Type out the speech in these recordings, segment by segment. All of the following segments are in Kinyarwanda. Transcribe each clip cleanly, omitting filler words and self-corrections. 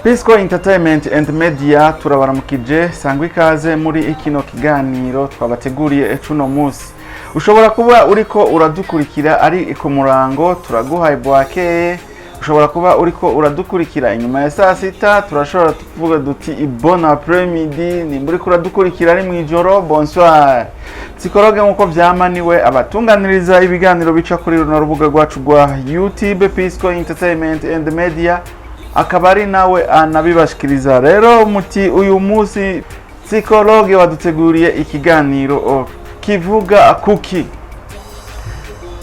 Pisco Entertainment and Media turabaramukije sangwa ikaze muri ikino kiganiro twabateguriye cuno musi. Ushobora kuba uriko uradukurikira ari ku murango turaguhaye bwakeye. Ushobora kuba uriko uradukurikira inyuma ya saa sita turashobora kuvuga duti bon après-midi. Ni muri kuradukurikira ari mwijoro bonsoir. Psikologe nkuko vyamaniwe abatunganiriza ibiganiro bica kuri runo rubuga rwacu rwa YouTube Pisco Entertainment and Media. Akabari nawe anabibashikiriza rero muti uyu musi psikologe waduteguriye ikiganiro kivuga kuki.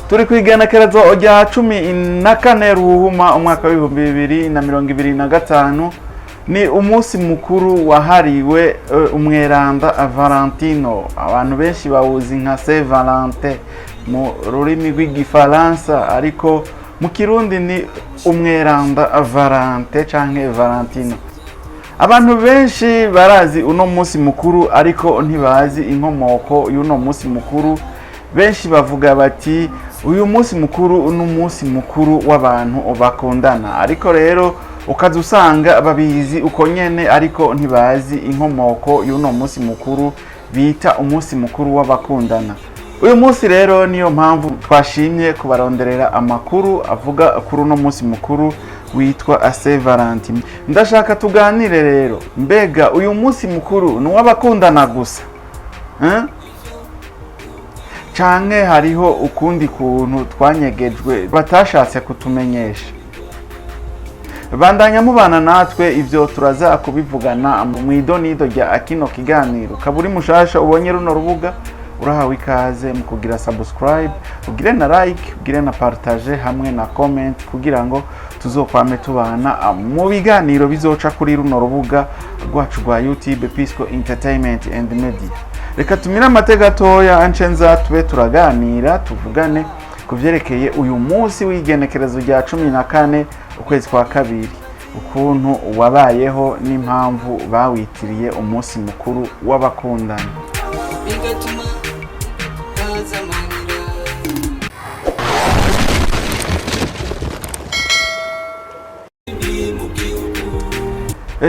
Turi kwigenekerezo rya 14 ruhuma umwaka wa 2025 ni umunsi mukuru wahariwe umweranda Valentino. Abantu benshi bawuzi nka Saint Valentin mu rurimi rw'igifaransa ariko mu kirundi ni umweranda Valentin canke Valentino. Abantu benshi barazi uno munsi mukuru ariko ntibazi inkomoko y'uno munsi mukuru. Benshi bavuga bati uyu munsi mukuru n'umunsi mukuru w'abantu bakundana, ariko rero ukaza usanga babizi uko nyene ariko ntibazi inkomoko y'uno munsi mukuru bita umunsi mukuru w'abakundana. Uyu munsi rero niyo mpamvu twashimye kubaronderera amakuru avuga kuri uno munsi mukuru witwa Saint Valentin. Ndashaka tuganire rero, mbega uyu munsi mukuru ni w'abakundana gusa? Canke hariho ukundi kuntu twanyegejwe batashatse kutumenyesha? Bandanya mubana natwe, ivyo turaza kubivugana mu idonido rya kino kiganiro. Kaburi mushasha ubonye runo rubuga urahawe ikaze mu kugira subscribe, ugire na like, ugire na partage hamwe na comment kugira ngo tuzokwame tubana mu biganiro bizoca kuri runo rubuga rwacu rwa YouTube Pisco Entertainment and Media. Reka tumira amateka gatoya ancenza tube turaganira tuvugane kuvyerekeye uyu munsi w'igenekerezo rya 14 ukwezi kwa kabiri, ukuntu wabayeho n'impamvu bawitiriye umunsi mukuru w'abakundana.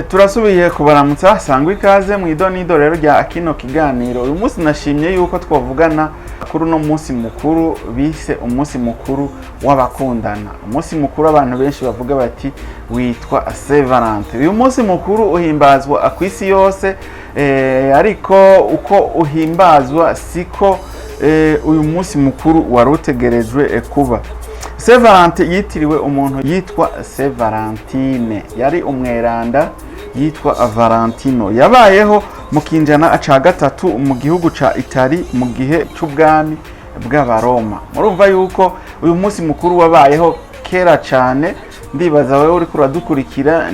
Turasubiye kubaramutsa sangwa ikaze mu idonido rero rya kino kiganiro. Uyu munsi nashimye yuko twavugana kuri no munsi mukuru bise umunsi mukuru w'abakundana. Umunsi mukuru abantu benshi bavuga bati witwa Saint Valentin. Uyu munsi mukuru uhimbazwa kwisi yose, ariko uko uhimbazwa siko uyu munsi mukuru warutegerejwe kuba. Saint Valentin yitiriwe umuntu yitwa Saint Valentine, yari umweranda yitwa Valentino. Yabayeho mu kinjana ca gatatu mu gihugu ca Italy mu gihe c'ubwami bw'Abaroma. Murumva yuko uyu munsi mukuru wabayeho kera cane. Ndibaza wewe uri kuradukurikira,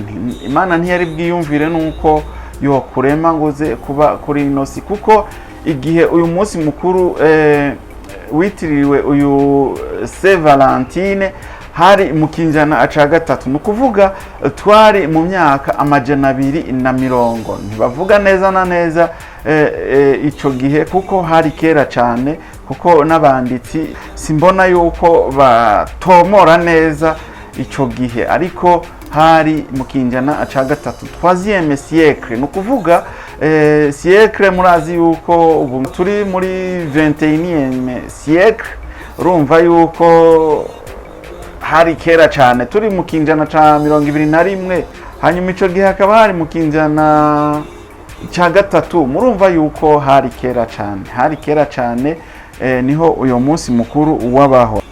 Imana ntiyari bwiyumvire nuko yokurema ngoze kuba kuri inosi, kuko igihe uyu munsi mukuru witiriwe uyu Saint Valentine hari mu kinjana ca gatatu, nukuvuga twari mu myaka 240. Ntibavuga neza na neza ico gihe kuko hari kera cane, kuko n'abanditsi simbona yuko batomora neza ico gihe, ariko hari mu kinjana ca gatatu 3e siècle. Nukuvuga siècle murazi yuko ubu turi muri 21e siècle. Urumva yuko hari kera cyane, turi mu kinjana ca 21, hanyuma ico gihe akaba hari mu kinjana ca gatatu. Murumva yuko hari kera cyane, niho uyo munsi mukuru wabaho.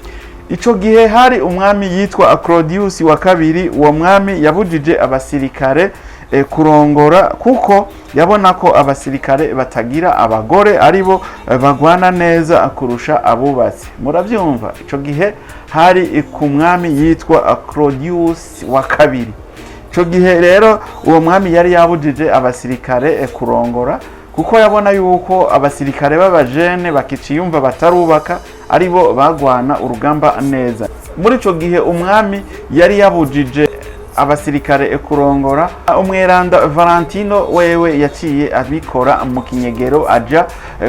Ico gihe hari umwami yitwa Claudius wa kabiri. Uwo mwami yabujije abasirikare kurongora kuko yabona ko abasirikare batagira abagore aribo bagwana neza kurusha abubatsi. Muravyumva, ico gihe hari ku mwami yitwa Claudius wa kabiri. Ico gihe rero uwo mwami yari yabujije abasirikare kurongora kuko yabona yuko abasirikare b'abajene bakiciyumva batarubaka aribo bagwana urugamba neza. Muri ico gihe umwami yari yabujije abasirikare kurongora. Umweranda Valentino wewe yaciye abikora mu kinyegero, aja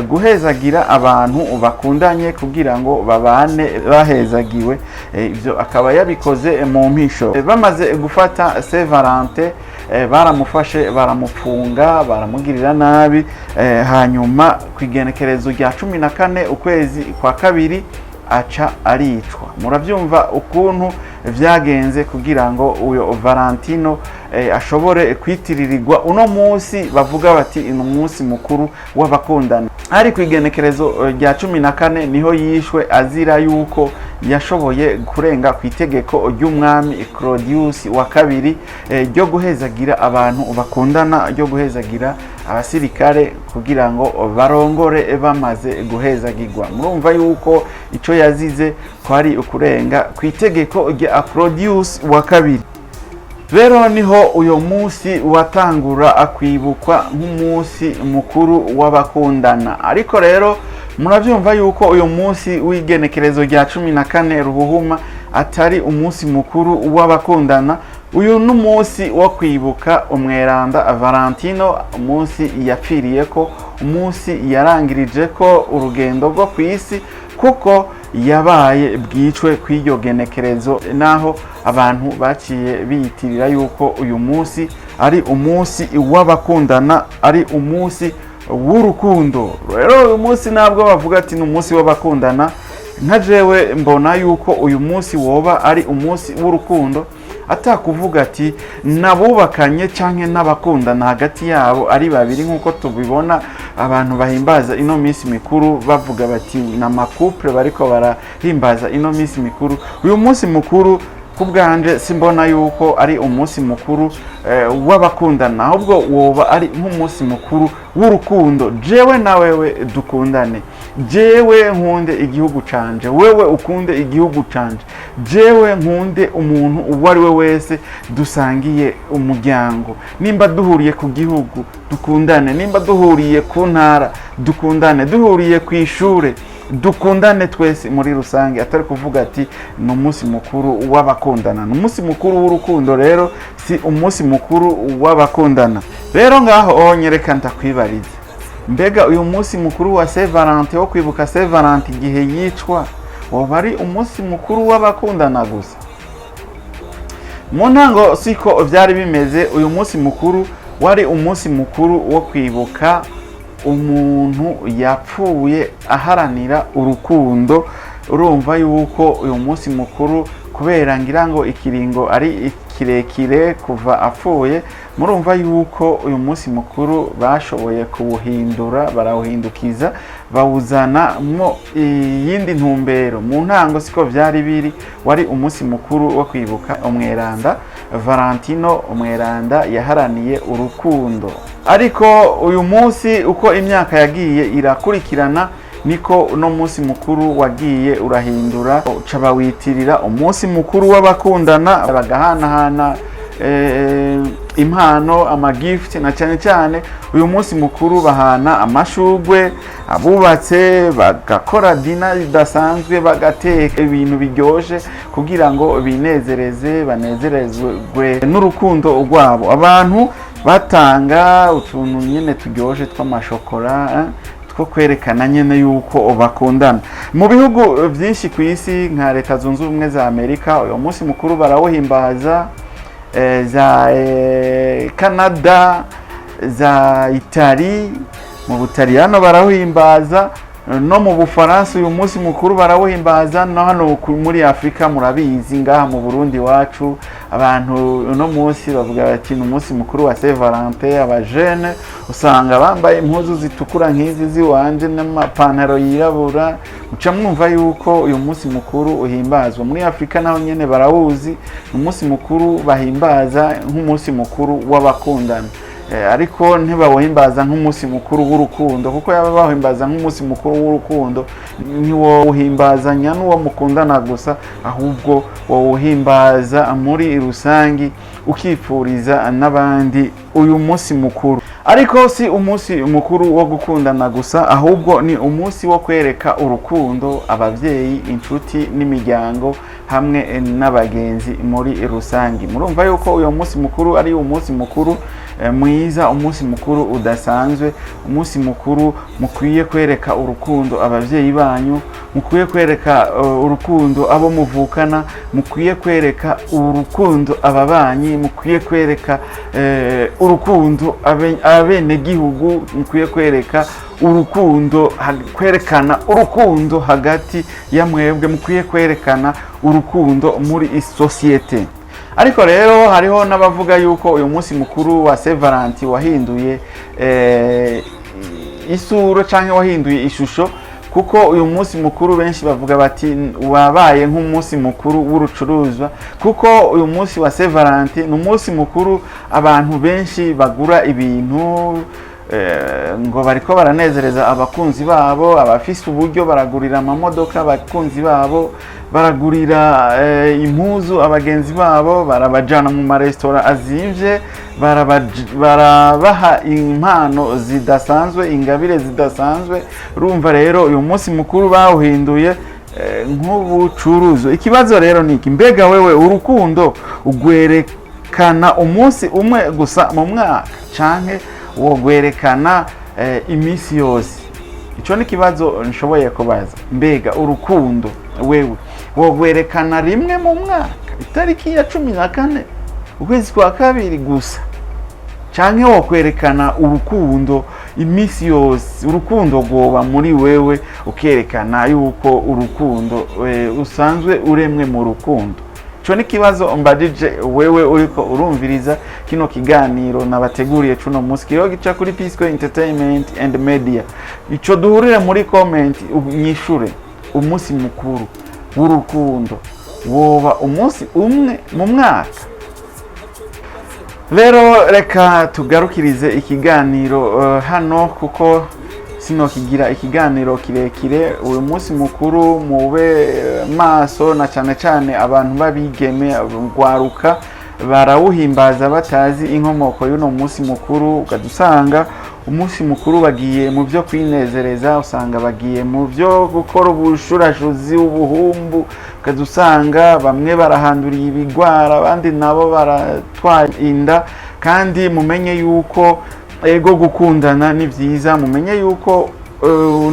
guhezagira abantu bakundanye kugira ngo babane bahezagiwe. Ivyo akaba yabikoze mu mpisho. Bamaze gufata Saint Valentin baramufashe baramupfunga baramugirira nabi, hanyuma ku igenekerezo rya 14 ukwezi kwa kabiri aca aricwa. Murabyumva ukuntu vyagenze kugira ngo uyo Valentino ashobore kwitiririrwa uno munsi bavuga bati ino munsi mukuru w'abakundana. Ari ku igenekerezo rya 14 niho yishwe azira yuko yashoboye kurenga ku itegeko ry'umwami Claudius wa kabiri ryo guhezagira abantu bakundana, ryo guhezagira abasirikare kugira ngo barongore bamaze guhezagirwa. Murumva yuko ico yazize kwari ukurenga ku itegeko rya Claudius wa kabiri. Rero niho uyo munsi watangura akwibukwa nk'umunsi mukuru w'abakundana. Ariko rero murabyumva yuko uyo munsi w'igenekerezo rya 14 Ruhuhuma atari umunsi mukuru w'abakundana. Uyu n'umunsi wo kwibuka umweranda Valentino, umunsi yapfiriye ko, umunsi yarangirije ko urugendo rwo ku isi, kuko yabaye bwicwe kw'iryo genekerezo, naho abantu baciye biyitirira yuko uyu munsi ari umunsi w'abakundana, ari umunsi w'urukundo. Rero uyu munsi nabwo bavuga ati ni umunsi w'abakundana, nka jewe mbona yuko uyu munsi woba ari umunsi w'urukundo, atakuvuga ati nabubakanye canke n'abakundana hagati yabo ari babiri, nkuko tubibona abantu bahimbaza ino minsi mikuru bavuga bati n'amakouple bariko barahimbaza ino minsi mikuru. Uyu munsi mukuru kubwanje simbona yuko ari umunsi mukuru w'abakundana, ahubwo woba ari nk'umunsi mukuru w'urukundo. Jewe na wewe dukundane, jewe nkunde igihugu canje, wewe ukunde igihugu canje, jewe nkunde umuntu uwo ari we wese dusangiye umuryango. Nimba duhuriye ku gihugu dukundane, nimba duhuriye ku ntara dukundane, duhuriye ku ishure dukundane twese muri rusange, atari kuvuga ati ni umunsi mukuru w'abakundana. Ni umunsi mukuru w'urukundo, rero si umunsi mukuru w'abakundana. Rero ngaho nyereka ndakwibariza, mbega uyu munsi mukuru wa Saint Valentin wo kwibuka Saint Valentin igihe yicwa woba ari umunsi mukuru w'abakundana gusa? Mu ntango siko vyari bimeze. Uyu munsi mukuru wari umunsi mukuru wo kwibuka umuntu yapfuye aharanira urukundo. Urumva yuko uyu munsi mukuru kubera ngira ngo ikiringo ari kirekire kuva apfuye, murumva yuko uyu munsi mukuru bashoboye kuwuhindura, barawuhindukiza, bawuzana mo iyindi ntumbero. Mu ntango siko vyari biri, wari umunsi mukuru wo kwibuka umweranda Valentino, umweranda yaharaniye urukundo. Ariko uyu munsi uko imyaka yagiye irakurikirana, niko uno munsi mukuru wagiye urahindura, uca bawitirira umunsi mukuru w'abakundana, bagahanahana impano, amagift, na cyane cyane uyu munsi mukuru bahana amashugwe, abubatse bagakora dina idasanzwe, bagateka ibintu biryoje kugira ngo binezereze, banezerezwe n'urukundo rwabo. Abantu batanga utuntu nyene turyoje tw'amashokora two kwerekana nyene yuko bakundana. Mu bihugu byinshi ku isi nka Leta Zunze Ubumwe za Amerika uyu munsi mukuru barawuhimbaza, za Canada, za Itali, mu Butaliyano barawuhimbaza, no mu Bufaransa uyu munsi mukuru barawuhimbaza, no hano muri Afrika murabizi ngaha mu Burundi wacu abantu uno munsi bavuga bati ni umunsi mukuru wa Saint Valentin. Abajene usanga bambaye impuzu zitukura nk'izi ziwanje n'amapantaro yirabura, muca mwumva yuko uyu munsi mukuru uhimbazwa. Muri Afrika naho nyene barawuzi, umunsi mukuru bahimbaza nk'umunsi mukuru w'abakundana. Ariko ntibawuhimbaza nk'umunsi mukuru w'urukundo, kuko yaba bahimbaza nk'umunsi mukuru w'urukundo ntiwohimbaza n'uwo mukundana gusa, ahubwo wohimbaza muri rusangi ukipfuriza n'abandi uyu munsi mukuru. ariko si umunsi mukuru wo gukundana gusa, ahubwo ni umunsi wo kwereka urukundo abavyeyi, inshuti n'imiryango hamwe n'abagenzi muri rusangi. Murumva yuko uyo munsi mukuru ari umunsi mukuru mwiza, umunsi mukuru udasanzwe, umunsi mukuru mukwiye kwereka urukundo abavyeyi banyu, mukwiye kwereka urukundo abo muvukana, mukwiye kwereka urukundo ababanyi, mukwiye kwereka urukundo abene gihugu, mukwiye kwereka urukundo, kwerekana urukundo hagati ya mwebwe, mukwiye kwerekana urukundo muri societe. Ariko rero hariho n'abavuga yuko uyu munsi mukuru wa Saint Valentin wahinduye isura canke wahinduye ishusho, kuko uyu munsi mukuru benshi bavuga bati wabaye nk'umunsi mukuru w'urucuruzwa, kuko uyu munsi wa Saint Valentin ni umunsi mukuru abantu benshi bagura ibintu ngo bariko baranezereza abakunzi babo, abafise uburyo baragurira amamodoka abakunzi babo, baragurira impuzu abagenzi babo, barabajana mu maresitora azimvye, barabaha impano zidasanzwe, ingabire zidasanzwe. Urumva rero uyu munsi mukuru bawuhinduye nk'ubucuruzo. Ikibazo rero niki, mbega wewe urukundo ugwerekana umunsi umwe gusa mu mwaka canke wogwerekana imisi yose? Ico ni kibazo nshoboye kubaza. Mbega urukundo wewe wogwerekana rimwe mu mwaka, itariki ya 14 ukwezi kwa kabiri gusa, canke wokwerekana urukundo imisi yose? Urukundo goba muri wewe ukerekana yuko urukundo usanzwe uremwe mu rukundo. Ico ni kibazo mbajije wewe uriko urumviriza kino kiganiro nabateguriye cuno munsi, kiro gica kuri Pisco Entertainment and Media. Ico duhurire muri comment unyishure, umunsi mukuru w'urukundo woba umunsi umwe mu mwaka? Rero reka tugarukirize ikiganiro hano, kuko sino kigira ikiganiro kirekire. Uyu munsi mukuru mube maso, na cyane cyane abantu babigeme ngwaruka barawuhimbaza batazi inkomoko y'uno munsi mukuru. Ukadusanga umunsi mukuru bagiye mu byo kwinezereza, usanga bagiye mu byo gukora ubushurashuzi, ubuhumbu. Ukadusanga bamwe barahanduriye ibigwara, abandi nabo baratwaye inda. Kandi mumenye yuko ego gukundana ni vyiza, mumenye yuko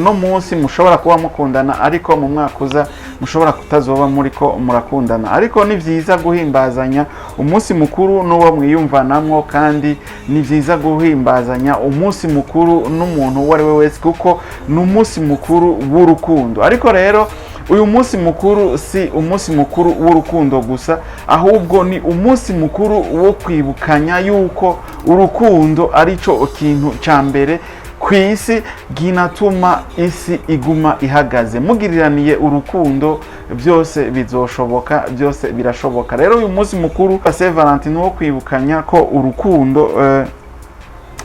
no munsi mushobora kuba mukundana, ariko mu mwaka uza mushobora kutazoba muriko murakundana. Ariko ni vyiza guhimbazanya umunsi mukuru n'uwo mwiyumvanamwo, kandi ni vyiza guhimbazanya umunsi mukuru n'umuntu uwo ari we wese, kuko ni umunsi mukuru w'urukundo. Ariko rero uyu munsi mukuru si umunsi mukuru w'urukundo gusa, ahubwo ni umunsi mukuru wo kwibukanya yuko urukundo arico kintu ca mbere kw'isi ginatuma isi iguma ihagaze. Mugiriraniye urukundo byose bizoshoboka, byose birashoboka. Rero uyu munsi mukuru wa Saint Valentin wo kwibukanya ko urukundo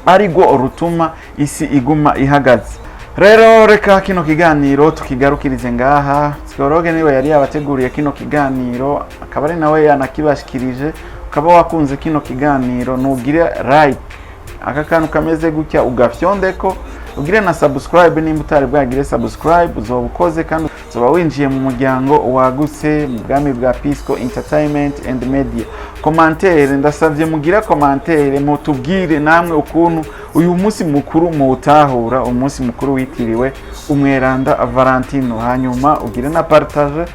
arigo rutuma isi iguma ihagaze. Rero reka kino kiganiro tukigarukirize ngaha. Psikologe niwe yari yabateguriye kino kiganiro, akaba ari nawe yanakibashikirije. Ukaba wakunze kino kiganiro, nugire like aka kantu kameze gutya ugafyondeko, ugire na subscribe nimba utari bwagire subscribe, uzoba ukoze kandi uzoba winjiye mu muryango wagutse mu bwami bwa Pisco Entertainment and Media. Commentaire, ndasavye mugira commentaire, mutubwire namwe ukuntu uyu munsi mukuru muutahura, umunsi mukuru witiriwe umweranda Valentino. Hanyuma ugire na partage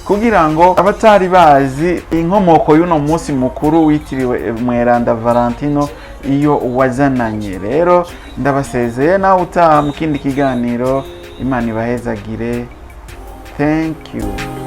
kugira ngo abatari bazi inkomoko y'uno munsi mukuru witiriwe umweranda Valentino iyo wazananye. Rero ndabasezeye, nawe utaha mu kindi kiganiro. Imana ibahezagire. Thank you.